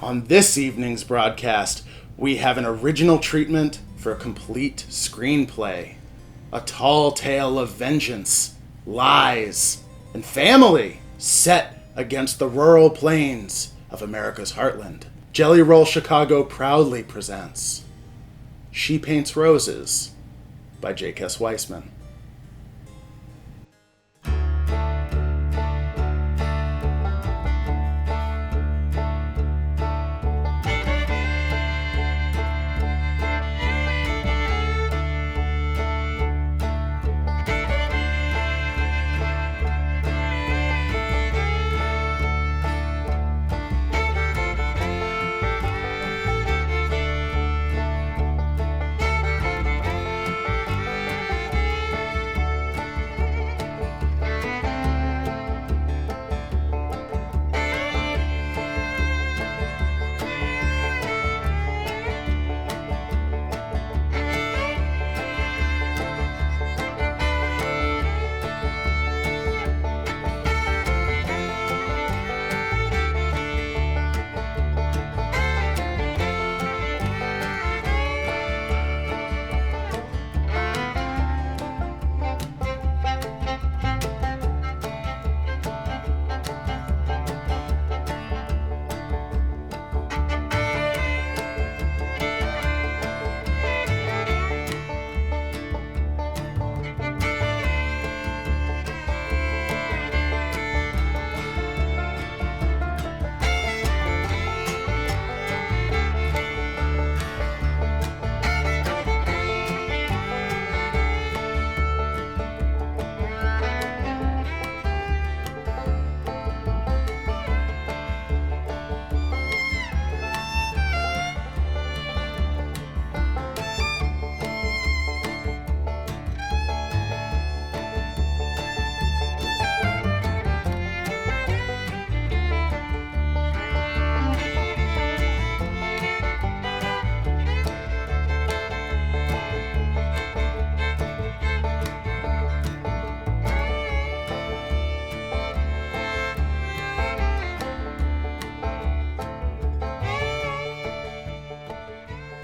On this evening's broadcast, we have an original treatment for a complete screenplay. A tall tale of vengeance, lies, and family set against the rural plains of America's heartland. Jelly Roll Chicago proudly presents She Paints Roses by J.K. Weisman.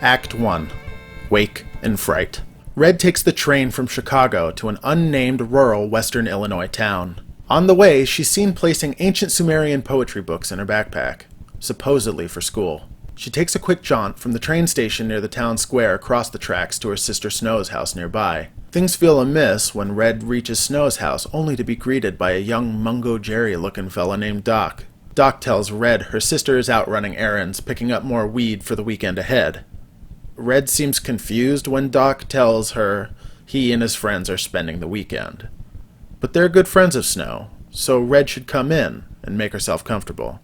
Act 1. Wake and Fright. Red takes the train from Chicago to an unnamed rural western Illinois town. On the way, she's seen placing ancient Sumerian poetry books in her backpack, supposedly for school. She takes a quick jaunt from the train station near the town square across the tracks to her sister Snow's house nearby. Things feel amiss when Red reaches Snow's house only to be greeted by a young Mungo Jerry-looking fella named Doc. Doc tells Red her sister is out running errands, picking up more weed for the weekend ahead. Red seems confused when Doc tells her he and his friends are spending the weekend. But they're good friends of Snow, so Red should come in and make herself comfortable.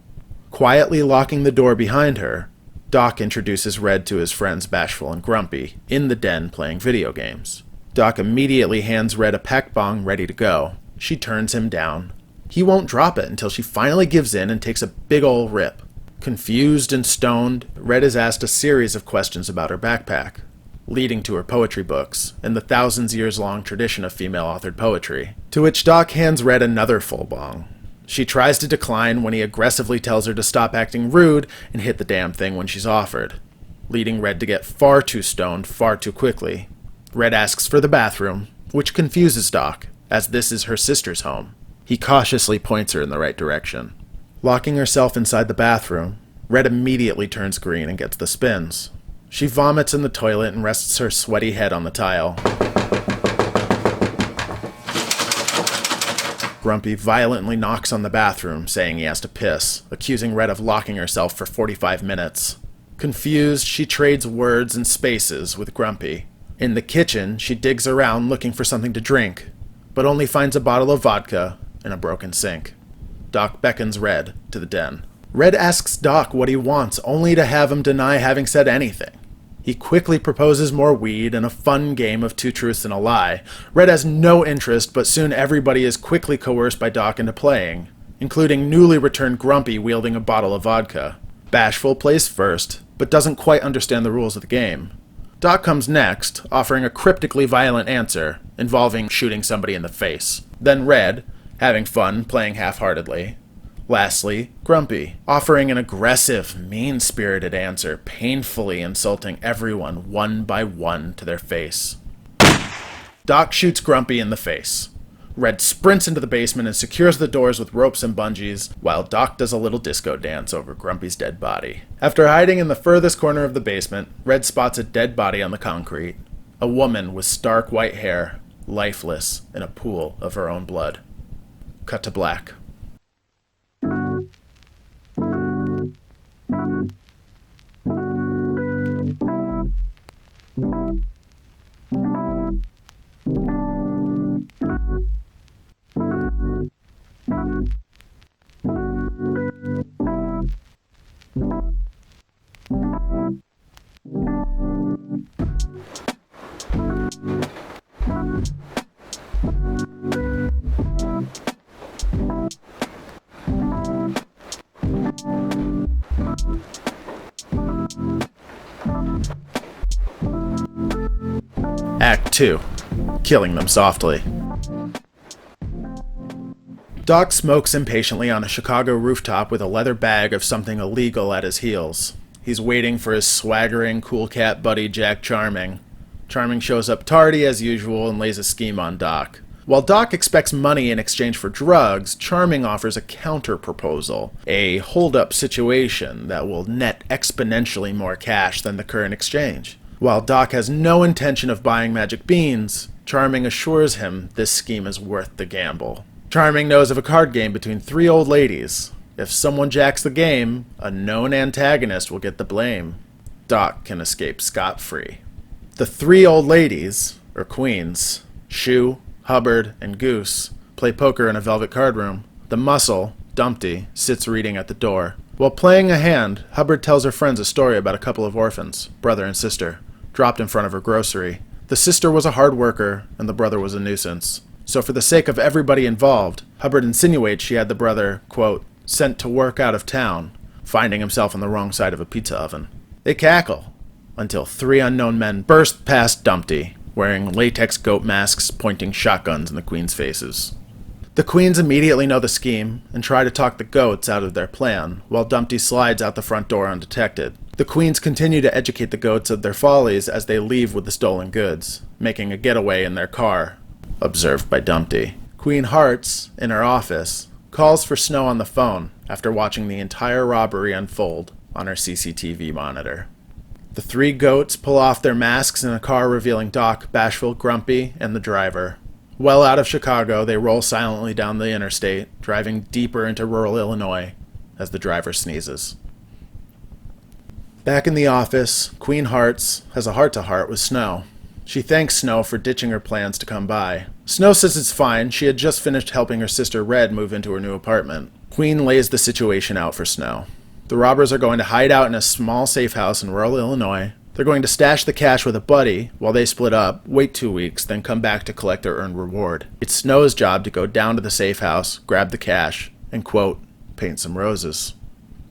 Quietly locking the door behind her, Doc introduces Red to his friends Bashful and Grumpy, in the den playing video games. Doc immediately hands Red a peck bong ready to go. She turns him down. He won't drop it until she finally gives in and takes a big ol' rip. Confused and stoned, Red is asked a series of questions about her backpack, leading to her poetry books and the thousands-years-long tradition of female-authored poetry, to which Doc hands Red another full bong. She tries to decline when he aggressively tells her to stop acting rude and hit the damn thing when she's offered, leading Red to get far too stoned far too quickly. Red asks for the bathroom, which confuses Doc, as this is her sister's home. He cautiously points her in the right direction. Locking herself inside the bathroom, Red immediately turns green and gets the spins. She vomits in the toilet and rests her sweaty head on the tile. Grumpy violently knocks on the bathroom, saying he has to piss, accusing Red of locking herself for 45 minutes. Confused, she trades words and spaces with Grumpy. In the kitchen, she digs around looking for something to drink, but only finds a bottle of vodka and a broken sink. Doc beckons Red to the den. Red asks Doc what he wants, only to have him deny having said anything. He quickly proposes more weed and a fun game of two truths and a lie. Red has no interest, but soon everybody is quickly coerced by Doc into playing, including newly returned Grumpy wielding a bottle of vodka. Bashful plays first, but doesn't quite understand the rules of the game. Doc comes next, offering a cryptically violent answer, involving shooting somebody in the face. Then Red, having fun, playing half-heartedly, Lastly, Grumpy, offering an aggressive, mean-spirited answer, painfully insulting everyone one by one to their face. Doc shoots Grumpy in the face. Red sprints into the basement and secures the doors with ropes and bungees, while Doc does a little disco dance over Grumpy's dead body. After hiding in the furthest corner of the basement, Red spots a dead body on the concrete. A woman with stark white hair, lifeless in a pool of her own blood. Cut to black. Act 2. Killing them softly. Doc smokes impatiently on a Chicago rooftop with a leather bag of something illegal at his heels. He's waiting for his swaggering, cool cat buddy Jack Charming. Charming shows up tardy as usual and lays a scheme on Doc. While Doc expects money in exchange for drugs, Charming offers a counter-proposal, a hold-up situation that will net exponentially more cash than the current exchange. While Doc has no intention of buying magic beans, Charming assures him this scheme is worth the gamble. Charming knows of a card game between 3 old ladies. If someone jacks the game, a known antagonist will get the blame. Doc can escape scot-free. The 3 old ladies, or queens, Shoe, Hubbard, and Goose, play poker in a velvet card room. The muscle, Dumpty, sits reading at the door. While playing a hand, Hubbard tells her friends a story about a couple of orphans, brother and sister, dropped in front of her grocery. The sister was a hard worker, and the brother was a nuisance. So for the sake of everybody involved, Hubbard insinuates she had the brother, quote, sent to work out of town, finding himself on the wrong side of a pizza oven. They cackle, until 3 unknown men burst past Dumpty, wearing latex goat masks pointing shotguns in the queen's faces. The queens immediately know the scheme and try to talk the goats out of their plan, while Dumpty slides out the front door undetected. The queens continue to educate the goats of their follies as they leave with the stolen goods, making a getaway in their car, observed by Dumpty. Queen Hearts, in her office, calls for Snow on the phone after watching the entire robbery unfold on her CCTV monitor. The 3 goats pull off their masks in a car revealing Doc, Bashful, Grumpy, and the driver. Well out of Chicago, they roll silently down the interstate, driving deeper into rural Illinois as the driver sneezes. Back in the office, Queen Hearts has a heart-to-heart with Snow. She thanks Snow for ditching her plans to come by. Snow says it's fine, she had just finished helping her sister Red move into her new apartment. Queen lays the situation out for Snow. The robbers are going to hide out in a small safe house in rural Illinois. They're going to stash the cash with a buddy while they split up, wait 2 weeks, then come back to collect their earned reward. It's Snow's job to go down to the safe house, grab the cash, and, quote, paint some roses.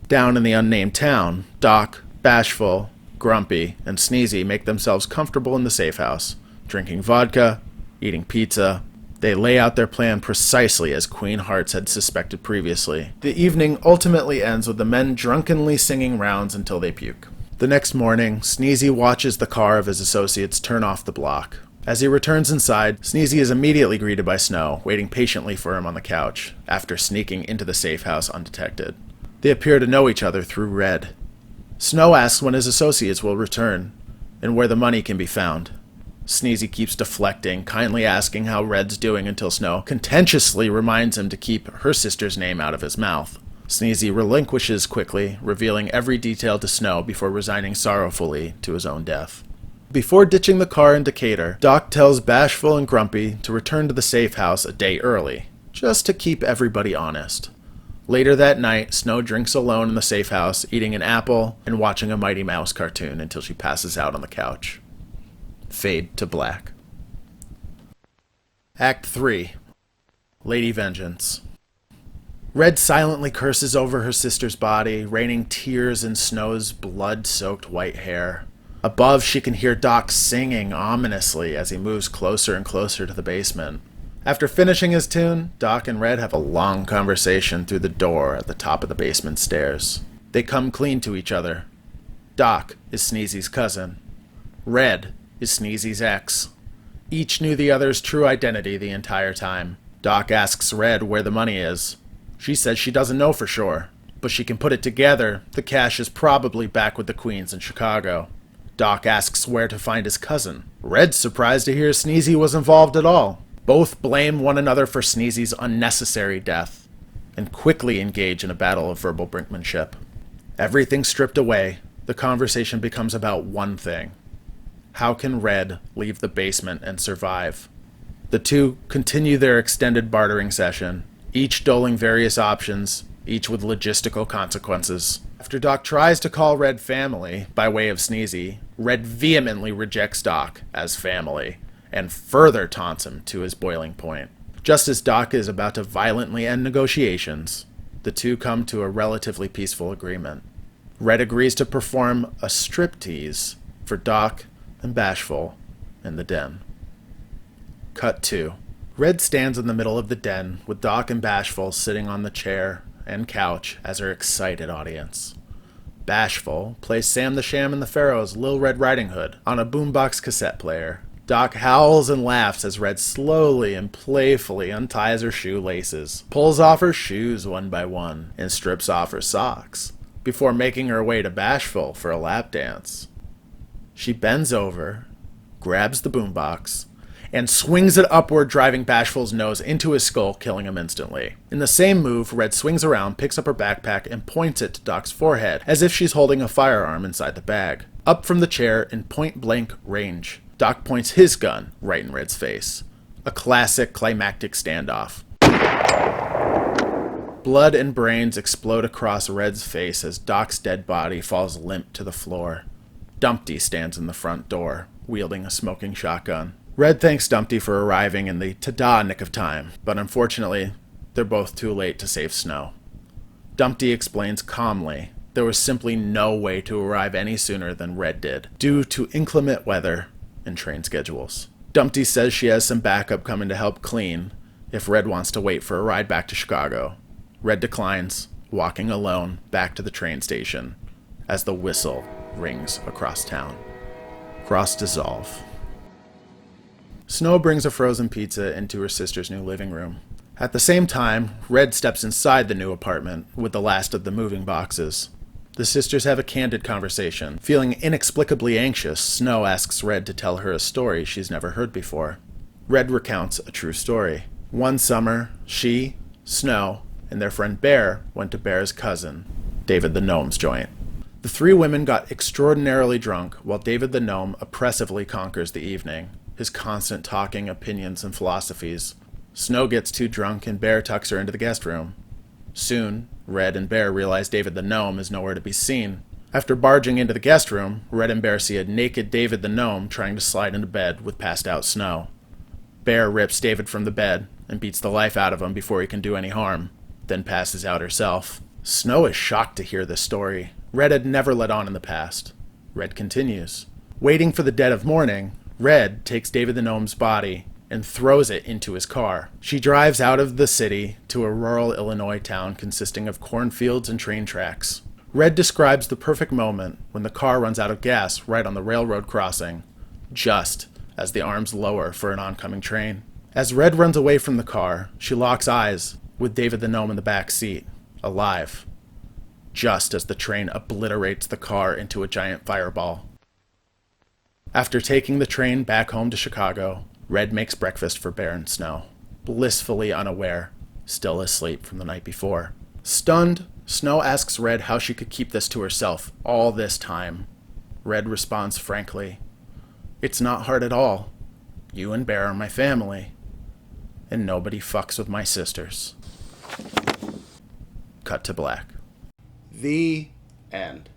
Down in the unnamed town, Doc, Bashful, Grumpy, and Sneezy make themselves comfortable in the safe house, drinking vodka, eating pizza. They lay out their plan precisely as Queen Hearts had suspected previously. The evening ultimately ends with the men drunkenly singing rounds until they puke. The next morning, Sneezy watches the car of his associates turn off the block. As he returns inside, Sneezy is immediately greeted by Snow, waiting patiently for him on the couch, after sneaking into the safe house undetected. They appear to know each other through Red. Snow asks when his associates will return, and where the money can be found. Sneezy keeps deflecting, kindly asking how Red's doing until Snow contentiously reminds him to keep her sister's name out of his mouth. Sneezy relinquishes quickly, revealing every detail to Snow before resigning sorrowfully to his own death. Before ditching the car in Decatur, Doc tells Bashful and Grumpy to return to the safe house a day early, just to keep everybody honest. Later that night, Snow drinks alone in the safe house, eating an apple and watching a Mighty Mouse cartoon until she passes out on the couch. Fade to black. Act 3. Lady Vengeance. Red silently curses over her sister's body, raining tears in Snow's blood-soaked white hair. Above, she can hear Doc singing ominously as he moves closer and closer to the basement. After finishing his tune, Doc and Red have a long conversation through the door at the top of the basement stairs. They come clean to each other. Doc is Sneezy's cousin. Red is Sneezy's ex. Each knew the other's true identity the entire time. Doc asks Red where the money is. She says she doesn't know for sure, but she can put it together. The cash is probably back with the Queens in Chicago. Doc asks where to find his cousin. Red's surprised to hear Sneezy was involved at all. Both blame one another for Sneezy's unnecessary death, and quickly engage in a battle of verbal brinkmanship. Everything stripped away, the conversation becomes about one thing. How can Red leave the basement and survive? The two continue their extended bartering session, each doling various options, each with logistical consequences. After Doc tries to call Red family by way of Sneezy, Red vehemently rejects Doc as family, and further taunts him to his boiling point. Just as Doc is about to violently end negotiations, the two come to a relatively peaceful agreement. Red agrees to perform a striptease for Doc and Bashful in the den. Cut 2. Red stands in the middle of the den with Doc and Bashful sitting on the chair and couch as her excited audience. Bashful plays Sam the Sham and the Pharaoh's Lil Red Riding Hood on a boombox cassette player. Doc howls and laughs as Red slowly and playfully unties her shoelaces, pulls off her shoes one by one, and strips off her socks, before making her way to Bashful for a lap dance. She bends over, grabs the boombox, and swings it upward, driving Bashful's nose into his skull, killing him instantly. In the same move, Red swings around, picks up her backpack, and points it to Doc's forehead, as if she's holding a firearm inside the bag. Up from the chair in point-blank range, Doc points his gun right in Red's face. A classic climactic standoff. Blood and brains explode across Red's face as Doc's dead body falls limp to the floor. Dumpty stands in the front door, wielding a smoking shotgun. Red thanks Dumpty for arriving in the ta-da nick of time, but unfortunately, they're both too late to save Snow. Dumpty explains calmly there was simply no way to arrive any sooner than Red did, due to inclement weather and train schedules. Dumpty says she has some backup coming to help clean if Red wants to wait for a ride back to Chicago. Red declines, walking alone back to the train station as the whistle rings across town. Cross dissolve. Snow brings a frozen pizza into her sister's new living room. At the same time, Red steps inside the new apartment with the last of the moving boxes. The sisters have a candid conversation. Feeling inexplicably anxious, Snow asks Red to tell her a story she's never heard before. Red recounts a true story. One summer, she, Snow, and their friend Bear went to Bear's cousin, David the Gnome's joint. The three women got extraordinarily drunk while David the Gnome oppressively conquers the evening, his constant talking, opinions, and philosophies. Snow gets too drunk and Bear tucks her into the guest room. Soon, Red and Bear realize David the Gnome is nowhere to be seen. After barging into the guest room, Red and Bear see a naked David the Gnome trying to slide into bed with passed out Snow. Bear rips David from the bed and beats the life out of him before he can do any harm, then passes out herself. Snow is shocked to hear this story. Red had never let on in the past. Red continues. Waiting for the dead of morning, Red takes David the Gnome's body and throws it into his car. She drives out of the city to a rural Illinois town consisting of cornfields and train tracks. Red describes the perfect moment when the car runs out of gas right on the railroad crossing, just as the arms lower for an oncoming train. As Red runs away from the car, she locks eyes with David the Gnome in the back seat, alive, just as the train obliterates the car into a giant fireball. After taking the train back home to Chicago, Red makes breakfast for Bear and Snow, blissfully unaware, still asleep from the night before. Stunned, Snow asks Red how she could keep this to herself all this time. Red responds frankly, "It's not hard at all. You and Bear are my family, and nobody fucks with my sisters." Cut to black. The end.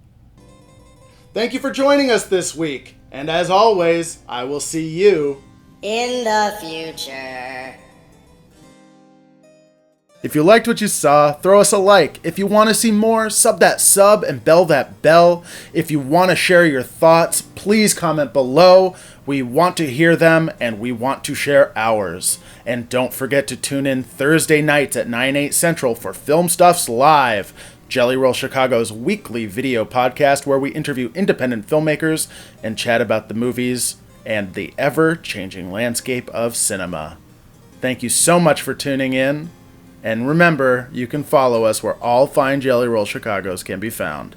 Thank you for joining us this week, and as always, I will see you in the future. If you liked what you saw, throw us a like. If you want to see more, sub that sub and bell that bell. If you want to share your thoughts, please comment below. We want to hear them, and we want to share ours. And don't forget to tune in Thursday nights at 9/8 Central for Film Stuffs Live, Jelly Roll Chicago's weekly video podcast where we interview independent filmmakers and chat about the movies and the ever-changing landscape of cinema. Thank you so much for tuning in, and remember, you can follow us where all fine Jelly Roll Chicagos can be found.